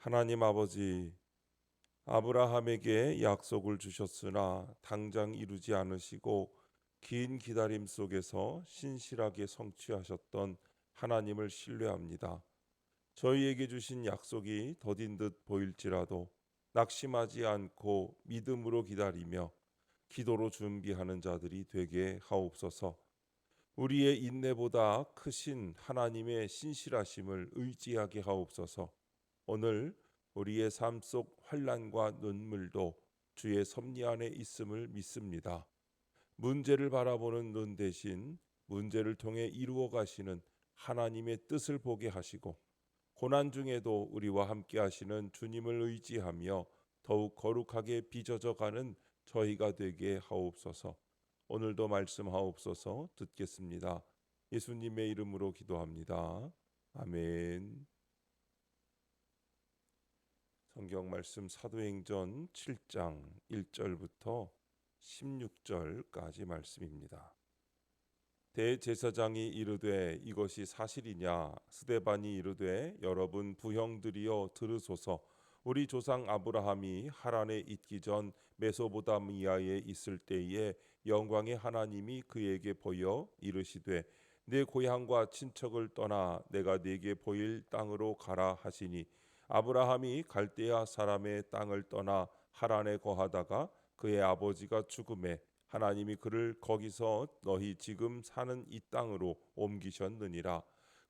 하나님 아버지, 아브라함에게 약속을 주셨으나 당장 이루지 않으시고 긴 기다림 속에서 신실하게 성취하셨던 하나님을 신뢰합니다. 저희에게 주신 약속이 더딘 듯 보일지라도 낙심하지 않고 믿음으로 기다리며 기도로 준비하는 자들이 되게 하옵소서. 우리의 인내보다 크신 하나님의 신실하심을 의지하게 하옵소서. 오늘 우리의 삶 속 환난과 눈물도 주의 섭리 안에 있음을 믿습니다. 문제를 바라보는 눈 대신 문제를 통해 이루어 가시는 하나님의 뜻을 보게 하시고, 고난 중에도 우리와 함께 하시는 주님을 의지하며 더욱 거룩하게 빚어져 가는 저희가 되게 하옵소서. 오늘도 말씀하옵소서. 듣겠습니다. 예수님의 이름으로 기도합니다. 아멘. 성경 말씀 사도행전 7장 1절부터 16절까지 말씀입니다. 대제사장이 이르되 이것이 사실이냐? 스데반이 이르되 여러분 부형들이여 들으소서. 우리 조상 아브라함이 하란에 있기 전 메소보다미아에 있을 때에 영광의 하나님이 그에게 보여 이르시되 내 고향과 친척을 떠나 내가 네게 보일 땅으로 가라 하시니, 아브라함이 갈대아 사람의 땅을 떠나 하란에 거하다가 그의 아버지가 죽음에 하나님이 그를 거기서 너희 지금 사는 이 땅으로 옮기셨느니라.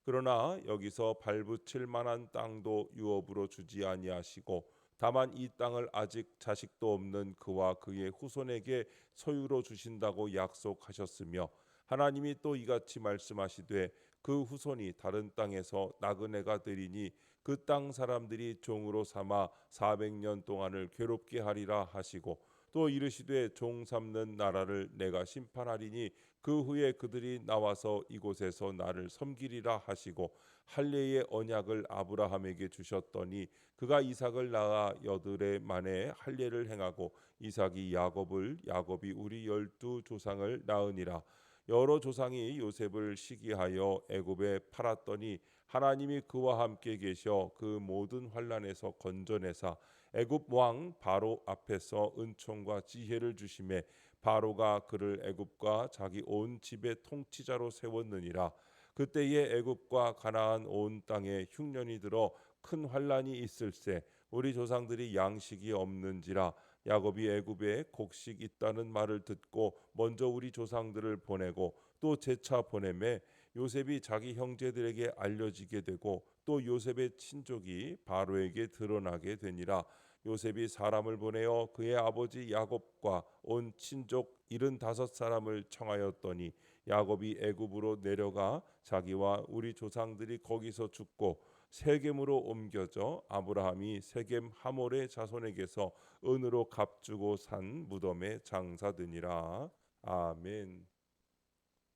그러나 여기서 발붙일 만한 땅도 유업으로 주지 아니하시고 다만 이 땅을 아직 자식도 없는 그와 그의 후손에게 소유로 주신다고 약속하셨으며, 하나님이 또 이같이 말씀하시되 그 후손이 다른 땅에서 나그네가 되리니 그 땅 사람들이 종으로 삼아 400년 동안을 괴롭게 하리라 하시고, 또 이르시되 종 삼는 나라를 내가 심판하리니 그 후에 그들이 나와서 이곳에서 나를 섬기리라 하시고, 할례의 언약을 아브라함에게 주셨더니 그가 이삭을 낳아 여드레 만에 할례를 행하고 이삭이 야곱을, 야곱이 우리 12조상을 낳으니라. 여러 조상이 요셉을 시기하여 애굽에 팔았더니 하나님이 그와 함께 계셔 그 모든 환난에서 건져내사 애굽 왕 바로 앞에서 은총과 지혜를 주심에 바로가 그를 애굽과 자기 온 집의 통치자로 세웠느니라. 그때에 애굽과 가나안 온 땅에 흉년이 들어 큰 환난이 있을세. 우리 조상들이 양식이 없는지라. 야곱이 애굽에 곡식 있다는 말을 듣고 먼저 우리 조상들을 보내고 또 재차 보내매 요셉이 자기 형제들에게 알려지게 되고 또 요셉의 친족이 바로에게 드러나게 되니라. 요셉이 사람을 보내어 그의 아버지 야곱과 온 친족 75사람을 청하였더니 야곱이 애굽으로 내려가 자기와 우리 조상들이 거기서 죽고 세겜으로 옮겨져 아브라함이 세겜 하몰의 자손에게서 은으로 값주고 산 무덤에 장사되니라. 아멘.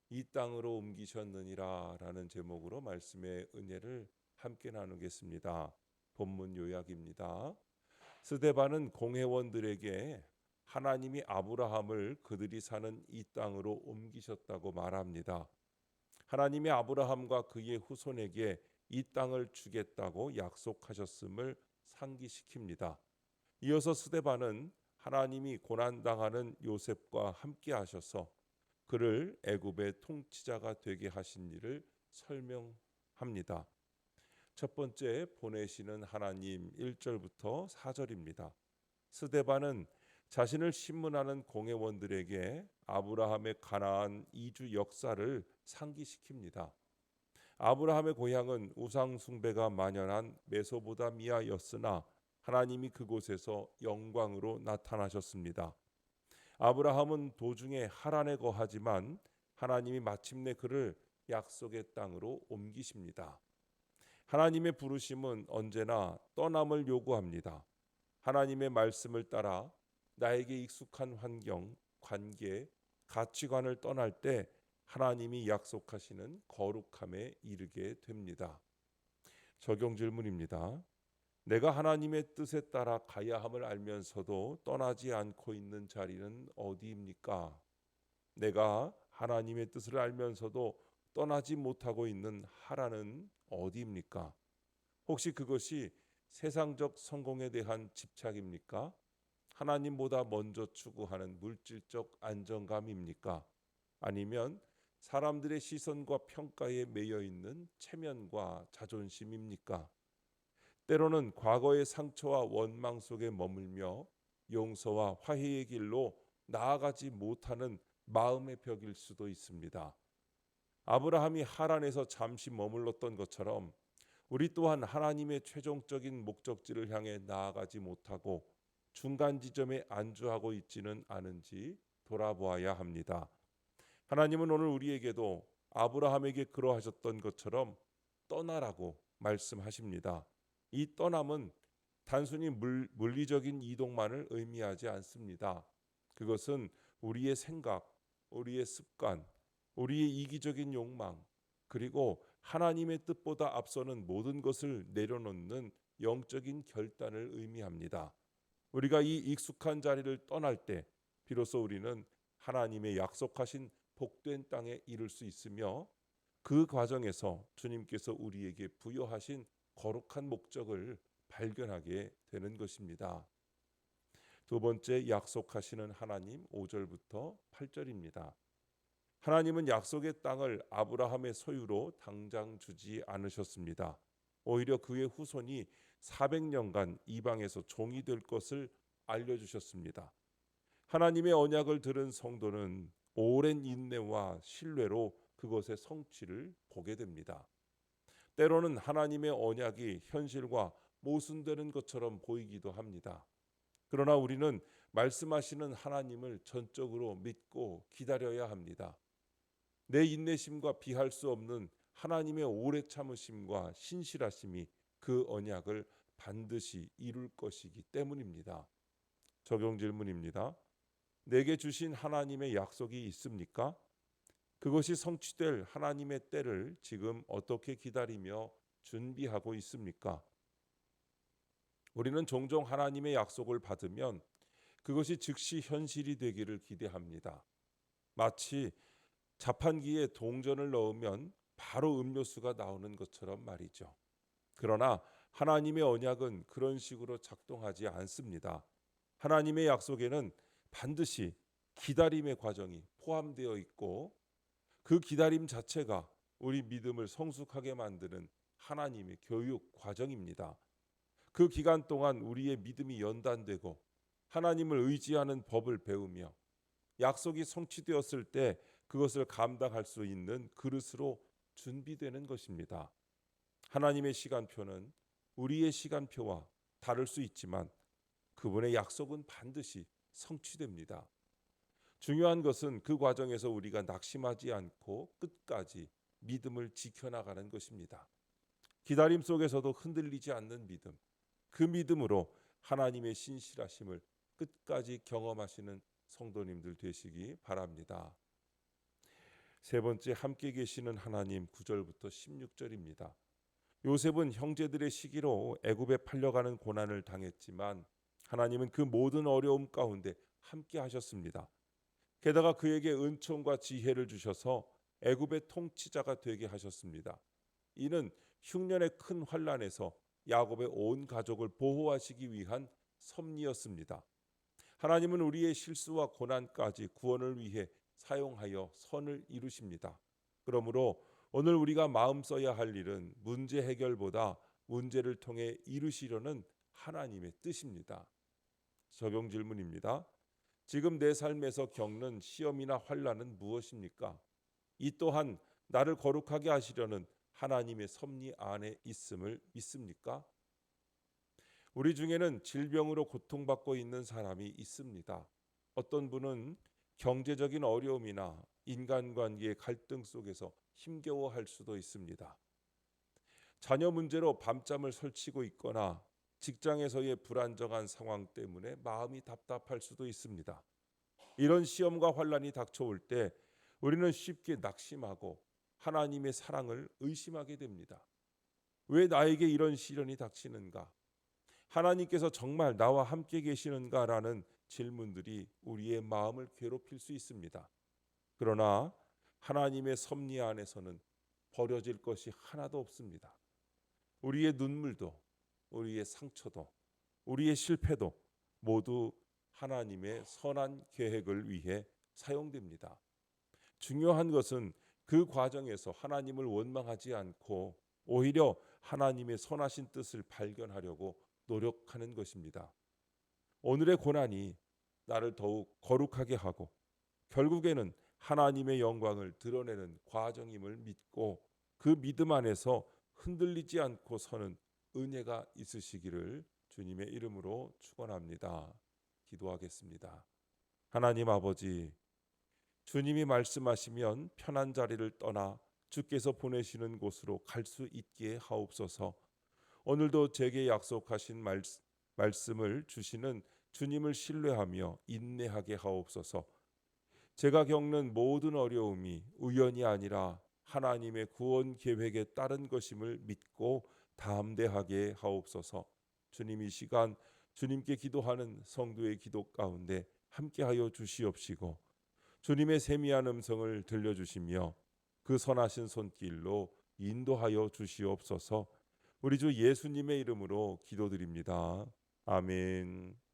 이 땅으로 옮기셨느니라 라는 제목으로 말씀의 은혜를 함께 나누겠습니다. 본문 요약입니다. 스데반은 공회원들에게 하나님이 아브라함을 그들이 사는 이 땅으로 옮기셨다고 말합니다. 하나님이 아브라함과 그의 후손에게 이 땅을 주겠다고 약속하셨음을 상기시킵니다. 이어서 스데반은 하나님이 고난당하는 요셉과 함께 하셔서 그를 애굽의 통치자가 되게 하신 일을 설명합니다. 첫 번째, 보내시는 하나님 1절부터 4절입니다. 스데반은 자신을 신문하는 공회원들에게 아브라함의 가나안 이주 역사를 상기시킵니다. 아브라함의 고향은 우상 숭배가 만연한 메소보다미아였으나 하나님이 그곳에서 영광으로 나타나셨습니다. 아브라함은 도중에 하란에 거하지만 하나님이 마침내 그를 약속의 땅으로 옮기십니다. 하나님의 부르심은 언제나 떠남을 요구합니다. 하나님의 말씀을 따라 나에게 익숙한 환경, 관계, 가치관을 떠날 때 하나님이 약속하시는 거룩함에 이르게 됩니다. 적용 질문입니다. 내가 하나님의 뜻에 따라 가야 함을 알면서도 떠나지 않고 있는 자리는 어디입니까? 내가 하나님의 뜻을 알면서도 떠나지 못하고 있는 하란은 어디입니까? 혹시 그것이 세상적 성공에 대한 집착입니까? 하나님보다 먼저 추구하는 물질적 안정감입니까? 아니면 사람들의 시선과 평가에 매여 있는 체면과 자존심입니까? 때로는 과거의 상처와 원망 속에 머물며 용서와 화해의 길로 나아가지 못하는 마음의 벽일 수도 있습니다. 아브라함이 하란에서 잠시 머물렀던 것처럼 우리 또한 하나님의 최종적인 목적지를 향해 나아가지 못하고 중간 지점에 안주하고 있지는 않은지 돌아보아야 합니다. 하나님은 오늘 우리에게도 아브라함에게 그러하셨던 것처럼 떠나라고 말씀하십니다. 이 떠남은 단순히 물리적인 이동만을 의미하지 않습니다. 그것은 우리의 생각, 우리의 습관, 우리의 이기적인 욕망, 그리고 하나님의 뜻보다 앞서는 모든 것을 내려놓는 영적인 결단을 의미합니다. 우리가 이 익숙한 자리를 떠날 때 비로소 우리는 하나님의 약속하신 복된 땅에 이를 수 있으며 그 과정에서 주님께서 우리에게 부여하신 거룩한 목적을 발견하게 되는 것입니다. 두 번째, 약속하시는 하나님, 5절부터 8절입니다. 하나님은 약속의 땅을 아브라함의 소유로 당장 주지 않으셨습니다. 오히려 그의 후손이 400년간 이방에서 종이 될 것을 알려주셨습니다. 하나님의 언약을 들은 성도는 오랜 인내와 신뢰로 그것의 성취를 보게 됩니다. 때로는 하나님의 언약이 현실과 모순되는 것처럼 보이기도 합니다. 그러나 우리는 말씀하시는 하나님을 전적으로 믿고 기다려야 합니다. 내 인내심과 비할 수 없는 하나님의 오래 참으심과 신실하심이 그 언약을 반드시 이룰 것이기 때문입니다. 적용 질문입니다. 내게 주신 하나님의 약속이 있습니까? 그것이 성취될 하나님의 때를 지금 어떻게 기다리며 준비하고 있습니까? 우리는 종종 하나님의 약속을 받으면 그것이 즉시 현실이 되기를 기대합니다. 마치 자판기에 동전을 넣으면 바로 음료수가 나오는 것처럼 말이죠. 그러나 하나님의 언약은 그런 식으로 작동하지 않습니다. 하나님의 약속에는 반드시 기다림의 과정이 포함되어 있고 그 기다림 자체가 우리 믿음을 성숙하게 만드는 하나님의 교육 과정입니다. 그 기간 동안 우리의 믿음이 연단되고 하나님을 의지하는 법을 배우며 약속이 성취되었을 때 그것을 감당할 수 있는 그릇으로 준비되는 것입니다. 하나님의 시간표는 우리의 시간표와 다를 수 있지만 그분의 약속은 반드시 성취됩니다. 중요한 것은 그 과정에서 우리가 낙심하지 않고 끝까지 믿음을 지켜나가는 것입니다. 기다림 속에서도 흔들리지 않는 믿음, 그 믿음으로 하나님의 신실하심을 끝까지 경험하시는 성도님들 되시기 바랍니다. 세 번째, 함께 계시는 하나님, 9절부터 16절입니다. 요셉은 형제들의 시기로 애굽에 팔려가는 고난을 당했지만 하나님은 그 모든 어려움 가운데 함께 하셨습니다. 게다가 그에게 은총과 지혜를 주셔서 애굽의 통치자가 되게 하셨습니다. 이는 흉년의 큰 환난에서 야곱의 온 가족을 보호하시기 위한 섭리였습니다. 하나님은 우리의 실수와 고난까지 구원을 위해 사용하여 선을 이루십니다. 그러므로 오늘 우리가 마음 써야 할 일은 문제 해결보다 문제를 통해 이루시려는 하나님의 뜻입니다. 적용 질문입니다. 지금 내 삶에서 겪는 시험이나 환난은 무엇입니까? 이 또한 나를 거룩하게 하시려는 하나님의 섭리 안에 있음을 믿습니까? 우리 중에는 질병으로 고통받고 있는 사람이 있습니다. 어떤 분은 경제적인 어려움이나 인간관계의 갈등 속에서 힘겨워할 수도 있습니다. 자녀 문제로 밤잠을 설치고 있거나 직장에서의 불안정한 상황 때문에 마음이 답답할 수도 있습니다. 이런 시험과 환난이 닥쳐올 때 우리는 쉽게 낙심하고 하나님의 사랑을 의심하게 됩니다. 왜 나에게 이런 시련이 닥치는가? 하나님께서 정말 나와 함께 계시는가라는 질문들이 우리의 마음을 괴롭힐 수 있습니다. 그러나 하나님의 섭리 안에서는 버려질 것이 하나도 없습니다. 우리의 눈물도 우리의 상처도, 우리의 실패도 모두 하나님의 선한 계획을 위해 사용됩니다. 중요한 것은 그 과정에서 하나님을 원망하지 않고 오히려 하나님의 선하신 뜻을 발견하려고 노력하는 것입니다. 오늘의 고난이 나를 더욱 거룩하게 하고 결국에는 하나님의 영광을 드러내는 과정임을 믿고 그 믿음 안에서 흔들리지 않고 서는 은혜가 있으시기를 주님의 이름으로 축원합니다. 기도하겠습니다. 하나님 아버지, 주님이 말씀하시면 편한 자리를 떠나 주께서 보내시는 곳으로 갈 수 있게 하옵소서. 오늘도 제게 약속하신 말씀을 주시는 주님을 신뢰하며 인내하게 하옵소서. 제가 겪는 모든 어려움이 우연이 아니라 하나님의 구원 계획에 따른 것임을 믿고 담대하게 하옵소서. 주님, 이 시간 주님께 기도하는 성도의 기도 가운데 함께하여 주시옵시고 주님의 세미한 음성을 들려주시며 그 선하신 손길로 인도하여 주시옵소서. 우리 주 예수님의 이름으로 기도드립니다. 아멘.